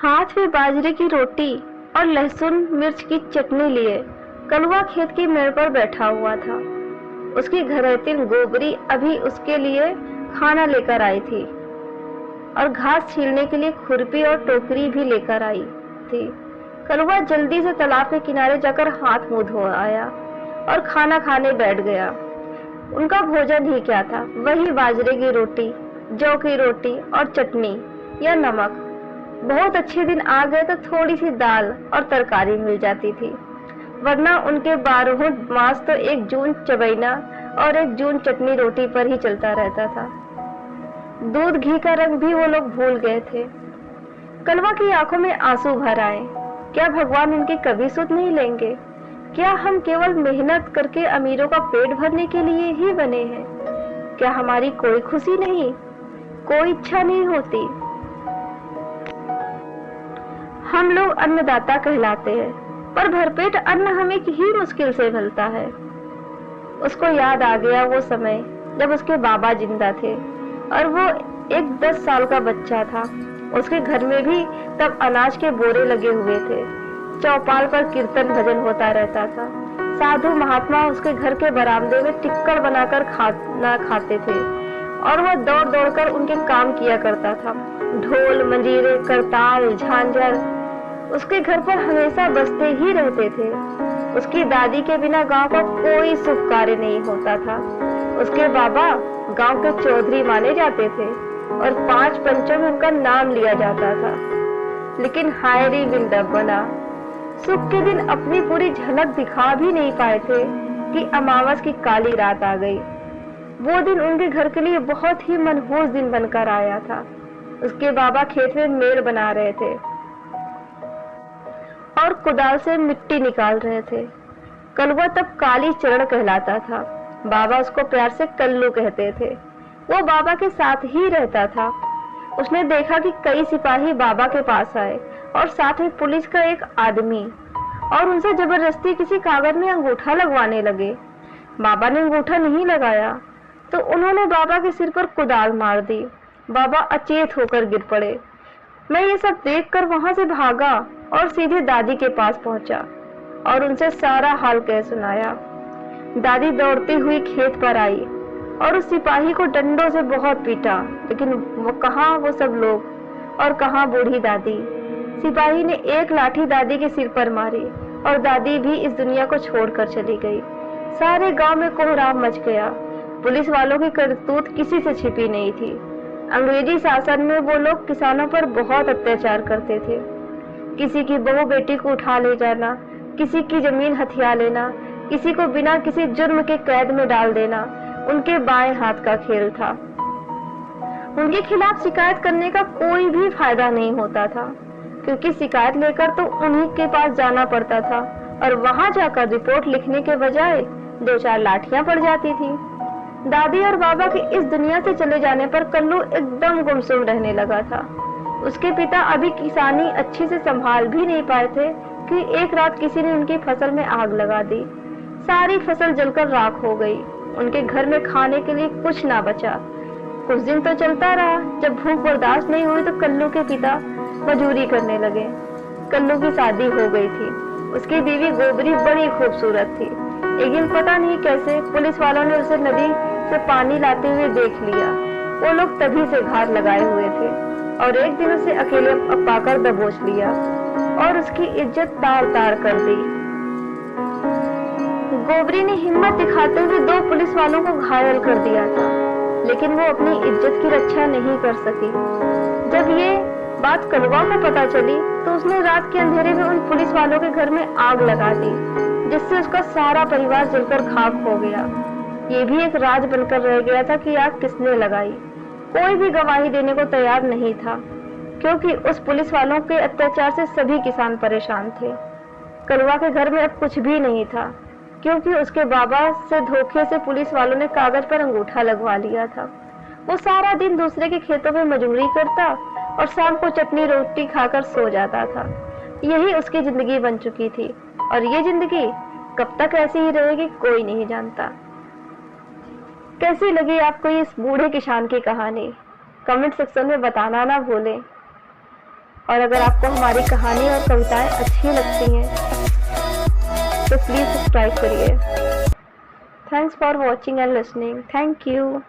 हाथ में बाजरे की रोटी और लहसुन मिर्च की चटनी लिए कलवा खेत की मेड़ पर बैठा हुआ था। उसकी घरैतिन गोबरी अभी उसके लिए खाना लेकर आई थी और घास छीलने के लिए खुरपी और टोकरी भी लेकर आई थी। कलवा जल्दी से तालाब के किनारे जाकर हाथ मुंह धो आया और खाना खाने बैठ गया। उनका भोजन ही क्या था, वही बाजरे की रोटी, जौ की रोटी और चटनी या नमक। बहुत अच्छे दिन आ गए तो थोड़ी सी दाल और तरकारी मिल जाती थी, वरना उनके 12 मास तो एक जून चबैना और एक जून चटनी रोटी पर ही चलता रहता था। दूध घी का रंग भी वो लोग भूल गए थे। कलवा की आंखों में आंसू भर आए। क्या भगवान इनकी कभी सुध नहीं लेंगे? क्या हम केवल मेहनत करके अमीरों का पेट भरने के लिए ही बने हैं? क्या हमारी कोई खुशी नहीं, कोई इच्छा नहीं होती? हम लोग अन्नदाता कहलाते हैं, पर भरपेट अन्न हमें ही मुश्किल से मिलता है। उसको याद आ गया वो समय जब उसके बाबा जिंदा थे और वो एक 10 साल का बच्चा था। उसके घर में भी तब अनाज के बोरे लगे हुए थे। चौपाल पर कीर्तन भजन होता रहता था। साधु महात्मा उसके घर के बरामदे में टिक्कर बनाकर खाना खाते थे और वह दौड़ दौड़ कर उनके काम किया करता था। ढोल, मंजीरे, करताल, झांझर उसके घर पर हमेशा बजते ही रहते थे। उसकी दादी के बिना गांव का कोई शुभ कार्य नहीं होता था। उसके बाबा गांव के चौधरी माने जाते थे और 5 पंचों में उनका नाम लिया जाता था। लेकिन हाय रे विडंबना, सुख के दिन अपनी पूरी झलक दिखा भी नहीं पाए थे कि अमावस की काली रात आ गई। वो दिन उनके घर के लिए बहुत ही मनहूस दिन बनकर आया था। उसके बाबा खेत में मेड़ बना रहे थे और कुदाल से मिट्टी निकाल रहे थे। कलवा तब काली चरण कहलाता था। बाबा उसको प्यार से कल्लू कहते थे। वो बाबा के साथ ही रहता था। उसने देखा कि कई सिपाही बाबा के पास आए और साथ में पुलिस का एक आदमी, और उनसे जबरदस्ती किसी कागज में अंगूठा लगवाने लगे। बाबा ने अंगूठा नहीं लगाया तो उन्होंने बाबा के सिर पर कुदाल मार दी। बाबा अचेत होकर गिर पड़े। मैं ये सब देखकर वहां से भागा और सीधे दादी के पास पहुंचा और उनसे सारा हाल कह सुनाया। दादी दौड़ती हुई खेत पर आई और उस सिपाही को डंडों से बहुत पीटा, लेकिन वो कहाँ वो सब लोग और कहाँ बूढ़ी दादी। सिपाही ने एक लाठी दादी के सिर पर मारी और दादी भी इस दुनिया को छोड़कर चली गई। सारे गांव में कोहराम मच गया। पुलिस वालों की करतूत किसी से छिपी नहीं थी। अंग्रेजी शासन में वो लोग किसानों पर बहुत अत्याचार करते थे। किसी की बहू बेटी को उठा ले जाना, किसी की जमीन हथिया लेना, किसी को बिना किसी जुर्म के कैद में डाल देना उनके बाएं हाथ का खेल था। उनके खिलाफ शिकायत करने का कोई भी फायदा नहीं होता था, क्योंकि शिकायत लेकर तो उन्हीं के पास जाना पड़ता था और वहां जाकर रिपोर्ट लिखने के बजाय 2-4 लाठियां पड़ जाती थी। दादी और बाबा के इस दुनिया से चले जाने पर कल्लू एकदम गुमसुम रहने लगा था। उसके पिता अभी किसानी अच्छे से संभाल भी नहीं पाए थे कि एक रात किसी ने उनकी फसल में आग लगा दी। सारी फसल जलकर राख हो गई। उनके घर में खाने के लिए कुछ ना बचा। कुछ दिन तो चलता रहा। जब भूख बर्दाश्त नहीं हुई तो कल्लू के पिता मजूरी करने लगे। कल्लू की शादी हो गई थी। उसकी बीवी गोबरी बड़ी खूबसूरत थी। एक दिन पता नहीं कैसे पुलिस वालों ने उसे नदी से पानी लाते हुए देख लिया। वो लोग तभी से घात लगाए हुए थे और एक दिन उसे अकेले पाकर दबोच लिया और उसकी इज्जत तार तार कर दी। गोबरी ने हिम्मत दिखाते हुए 2 पुलिस वालों को घायल कर दिया था, लेकिन वो अपनी इज्जत की रक्षा नहीं कर सकी। जब ये बात कलवा को पता चली तो उसने रात के अंधेरे में उन पुलिस वालों के घर में आग लगा दी, जिससे उसका सारा परिवार जलकर खाक हो गया। ये भी एक राज बनकर रह गया था कि आग किसने लगाई। कोई भी गवाही देने को तैयार नहीं था, क्योंकि उस पुलिस वालों के अत्याचार से सभी किसान परेशान थे। कलवा के घर में अब कुछ भी नहीं था, क्योंकि उसके बाबा से धोखे से पुलिस वालों ने कागज पर अंगूठा लगवा लिया था। वो सारा दिन दूसरे के खेतों में मजदूरी करता और शाम को चटनी रोटी खाकर सो जाता था। यही उसकी जिंदगी बन चुकी थी और ये जिंदगी कब तक ऐसी ही रहेगी कोई नहीं जानता। कैसी लगी आपको इस बूढ़े किसान की कहानी? कमेंट सेक्शन में बताना ना भूलें। और अगर आपको हमारी कहानी और कविताएं अच्छी लगती हैं तो प्लीज सब्सक्राइब करिए। Thanks for watching and listening. Thank you.